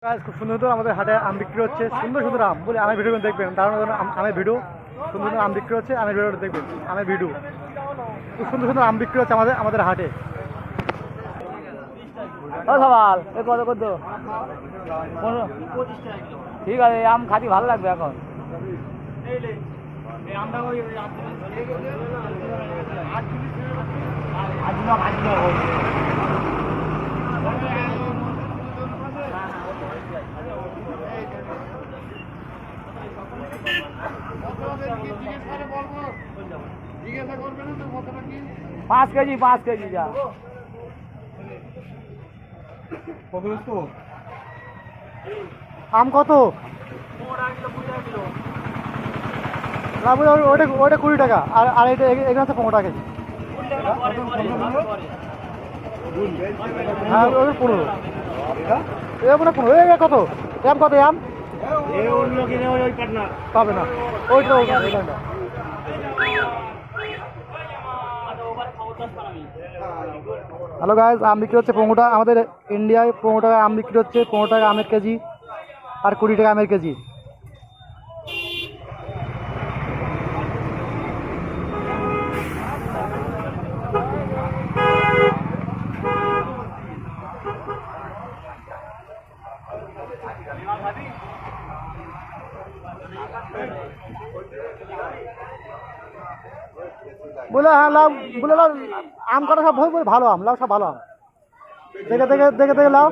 খুব সুন্দর সুন্দর আমাদের হাটে আম বিক্রি হচ্ছে, সুন্দর সুন্দর আম বলে আমের ভিডিও দেখবেন, দারুণ দারুণ আমের ভিডিও, সুন্দর সুন্দর আম বিক্রি হচ্ছে, আমের ভিডিও দেখবেন, আমের ভিডিও খুব সুন্দর সুন্দর আম বিক্রি হচ্ছে আমাদের আমাদের হাটে। সবাল কত কত ঠিক আছে, আম খাতি ভালো লাগবে এখন। পাঁচ কেজি যা আম কত? ওটা 20 টাকা, আর এটা এখানে আছে 15 টাকা কেজি। হ্যাঁ ওটা 15, এ মানে 15। এ কত আম? কত আম পাবে না ওইটা। হ্যালো গাইজ, আম বিক্রি হচ্ছে 15 টাকা। আমাদের ইন্ডিয়ায় 15 টাকা আম বিক্রি হচ্ছে, 15 টাকা আমের কেজি আর 20 টাকা আমের কেজি। বলে হ্যাঁ লাও, বলে লাও আম কটা সব ভালো আম, লাও সব ভালো আম, দেখে দেখে দেখে দেখে লাও।